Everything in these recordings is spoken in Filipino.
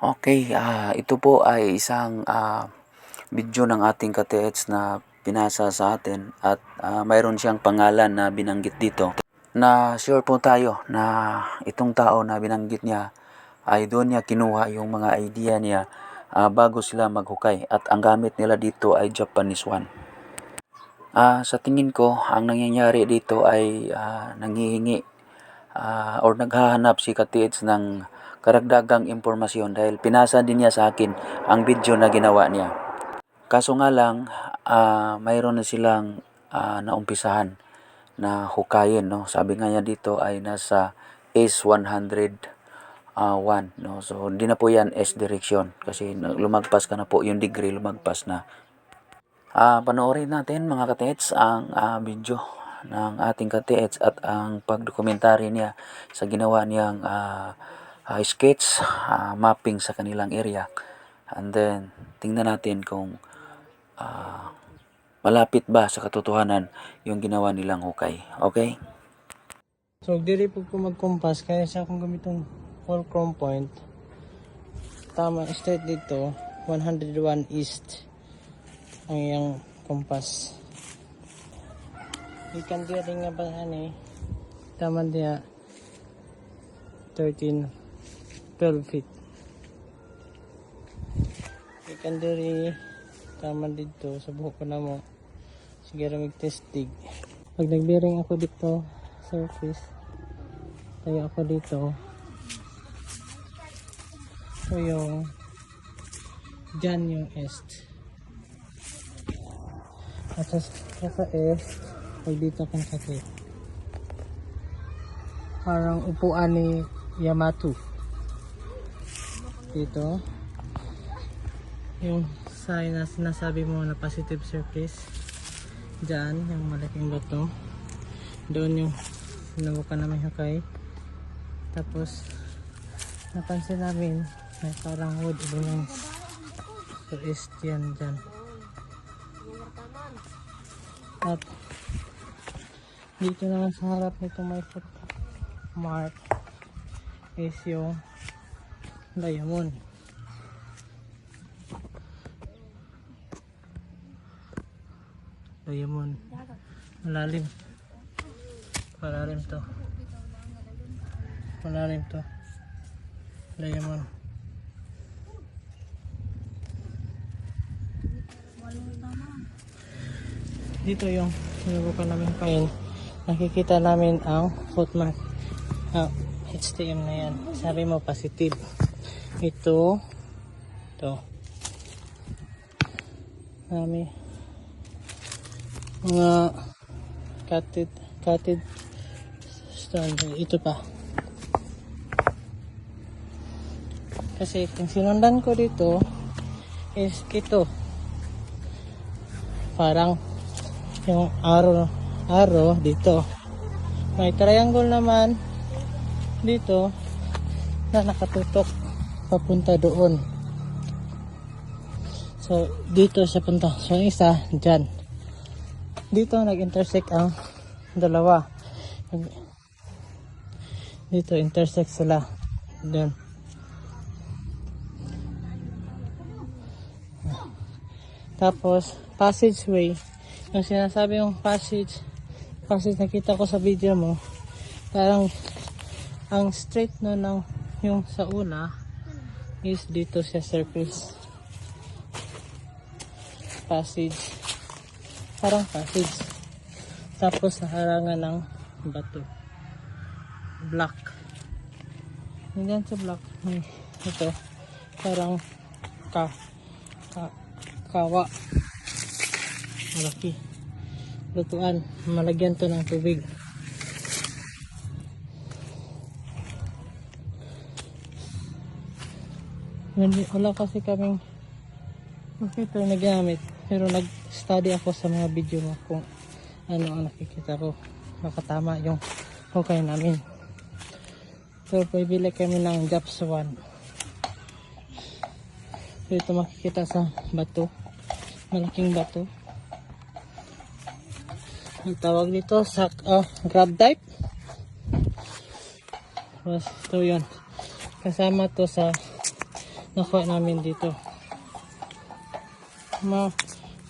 Okay, ito po ay isang video ng ating ka-TH na pinasa sa atin at mayroon siyang pangalan na binanggit dito. Na sure po tayo na itong tao na binanggit niya ay doon niya kinuha yung mga idea niya bago sila maghukay at ang gamit nila dito ay Japanese one. Sa tingin ko, ang nangyayari dito ay nanghihingi or naghahanap si ka-TH ng karagdagang impormasyon dahil pinasa din niya sa akin ang video na ginawa niya. Kaso nga lang, mayroon na silang naumpisahan na hukayin, no? Sabi nga niya dito ay nasa S101, no? So hindi na po yan S direction kasi lumagpas ka na po, yung degree lumagpas na. Panoorin natin mga ka-TH ang video ng ating ka-TH at ang pagdokumentary niya sa ginawa niyang sketch, mapping sa kanilang area. And then, tingnan natin kung malapit ba sa katotohanan yung ginawa nilang hukay. Okay? So, diri po ko mag-compass kaya siya kung gamitong fulcrum point. Tama, straight dito, 101 east ang iyang compass. Ikan diri nga ba ani? Tama dia 12 feet. Ikan diri tama dito sa buhok ko na mo. Siguro mag-testig. Pag nag-bearing ako dito, surface, tayo ako dito. So yung dyan yung east. At sa east, pag dito kang kasi parang upuan ni Yamato. Dito yung sign na sinasabi mo na positive surface. Diyan, yung malaking bato. Doon yung sinubukan namin hukay. Tapos, napansin namin may parang wood elements. So, east yan dyan. At, dito naman sa harap nito may footmark is yung diamond. Diamond. Malalim. Malalim to. Malalim to. Diamond. Dito yung sinubukan namin kain. Nakikita namin ang footmark. HTM na yan. Sabi mo positive. Ito. Mga cutted stone. Ito pa. Kasi kung sinundan ko dito is ito. Parang yung arrow dito. May triangle naman dito na nakatutok papunta doon. So dito siya punta. So isa dyan. Dito nag-intersect ang dalawa. Dito intersect sila. Doon. Tapos passageway. Yung sinasabi yung passage nakita ko sa video mo. Parang ang straight no ng yung sa una is dito sa surface. Passage. Parang passage. Tapos naharangan ng bato. Black. Hindi sa black. Ito. Parang kawa. Malaki. Lutuan. Malagyan to ng tubig. Wala kasi kaming computer na gamit. Pero nag-study ako sa mga video mo kung ano ang nakikita ko. Nakatama yung hukay namin. So, pabili kami ng Japs 1. So, ito makikita sa bato. Malaking bato. Ang tawag dito sa grab type. Tapos, ito yun. Kasama to sa nakuha namin dito.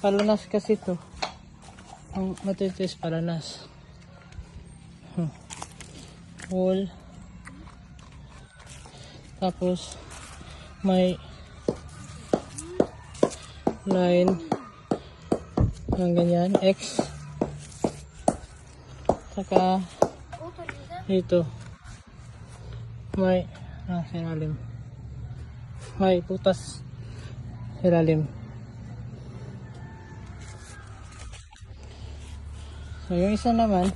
Palanas kasi to. Ang matitis palanas. Wool. Tapos may line ng ganyan, X. Saka dito may ilalim. May putas ilalim. So yung isa naman,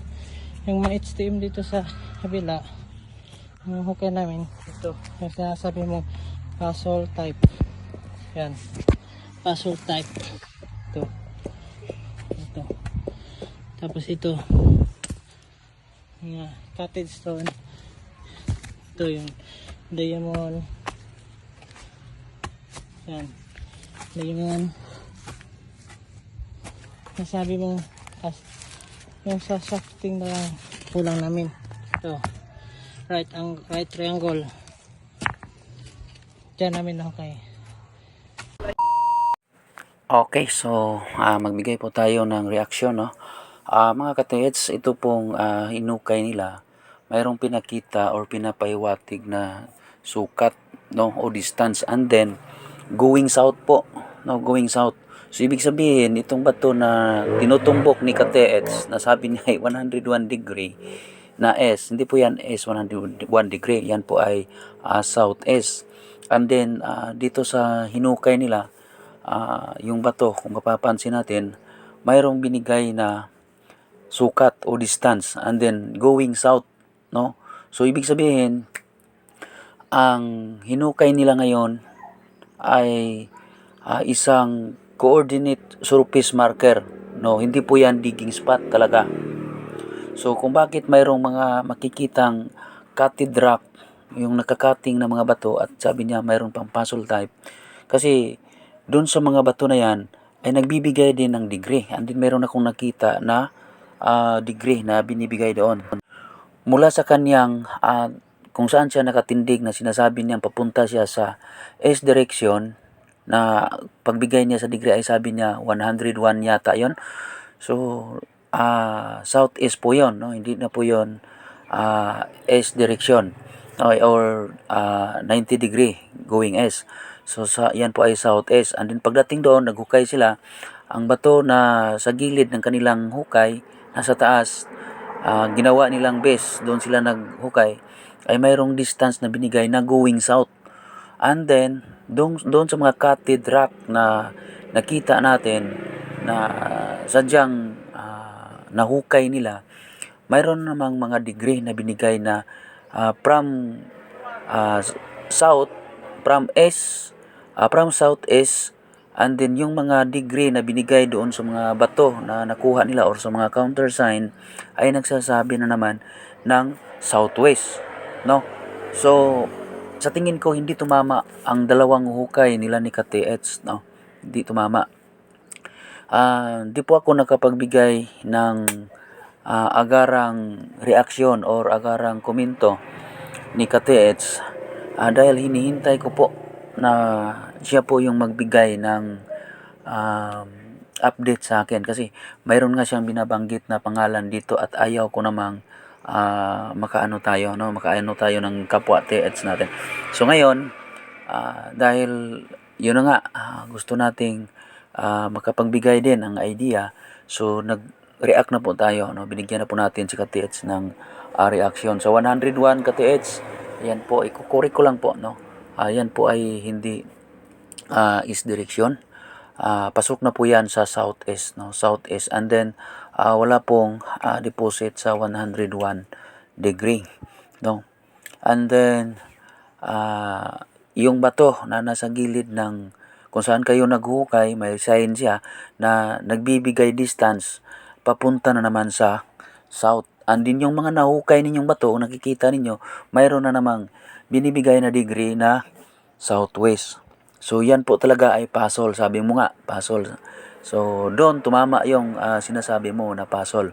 yung mga HTM dito sa kabila, yung hukay namin ito, yung sinasabi mo puzzle type. Yan, puzzle type. Ito. Tapos ito mga cottage stone. Ito yung diamond. Yan, diamond. Nasabi mo yung sa shafting na lang kulang namin. Ito, right triangle. Diyan namin nahukay. Okay, so magbigay po tayo ng reaksyon, no? Mga katets, ito pong hinukay nila, mayroong pinakita or pinapahiwatig na sukat, no, o distance, and then going south po, no, going south. So ibig sabihin, itong bato na tinutumbok ni Katets, na sabi niya ay 101 degree na S, hindi po yan S 101 degree, yan po ay south-S. And then dito sa hinukay nila, yung bato, kung mapapansin natin, mayroong binigay na sukat o distance, and then going south, no? So ibig sabihin, ang hinukay nila ngayon ay isang coordinate surface marker, no? Hindi po yan digging spot talaga. So kung bakit mayroong mga makikitang cutted rock, yung nakakating na mga bato, at sabi niya mayroong pang puzzle type, kasi doon sa mga bato na yan ay nagbibigay din ng degree, and then meron akong nakita na degree na binibigay doon mula sa kanyang kung saan siya nakatindig, na sinasabi niyang papunta siya sa S direction, na pagbigay niya sa degree ay sabi niya 101 yata yon. So southeast po yon, no? Hindi na po yon S direction, or 90 degree going S. So yan po ay southeast, and then pagdating doon naghukay sila. Ang bato na sa gilid ng kanilang hukay, nasa taas, ginawa nilang base, doon sila naghukay, ay mayroong distance na binigay na going south. And then doon sa mga cutted rock na nakita natin na sadyang nahukay nila, mayroon namang mga degree na binigay na from south, from southeast. And then yung mga degree na binigay doon sa mga bato na nakuha nila or sa mga countersign ay nagsasabi na naman ng southwest, no? So sa tingin ko hindi tumama ang dalawang hukay nila ni Katets, no? Hindi tumama. Di po ako nakapagbigay ng agarang reaksyon or agarang komento ni Katets dahil hinihintay ko po na siya po yung magbigay ng update sa akin, kasi mayroon nga siyang binabanggit na pangalan dito at ayaw ko namang makaano tayo ng kapwa TH natin. So ngayon, dahil yun na nga, gusto nating makapagbigay din ng idea, so nag-react na po tayo, no? Binigyan na po natin si KTH ng reaction. So 101 KTH, yan po, ikukuri ko lang po, no? Yan po ay hindi east direction. Pasok na po yan sa southeast, no? Southeast, and then wala pong deposit sa 101 degree, no? And then yung bato na nasa gilid ng kung saan kayo naghukay, may sign siya na nagbibigay distance papunta na naman sa south. And din yung mga nahukay ninyong bato, nakikita ninyo, mayroon na namang binibigay na degree na southwest. So yan po talaga ay puzzle, sabi mo nga, puzzle. So doon tumama yung sinasabi mo na puzzle.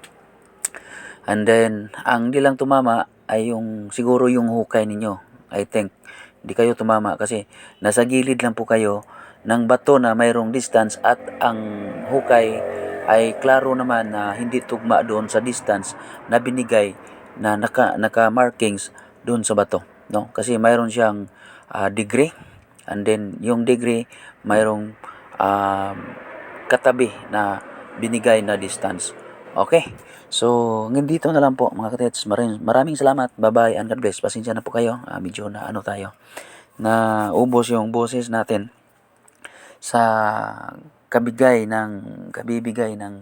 And then ang di lang tumama ay yung siguro yung hukay ninyo. I think Hindi kayo tumama kasi nasa gilid lang po kayo ng bato na mayroong distance at ang hukay ay klaro naman na hindi tugma doon sa distance na binigay na naka markings doon sa bato, no? Kasi mayroon siyang degree, and then yung degree mayroong katabi na binigay na distance. Okay? So, dito na lang po mga katets. Maraming salamat. Bye-bye and God bless. Pasensya na po kayo. Medyo na tayo. Na ubos yung boses natin sa kabibigay ng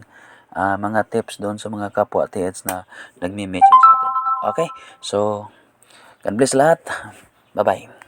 mga tips doon sa mga kapwa TH na nagme-message sa atin. Okay? So, God bless lahat. Bye-bye.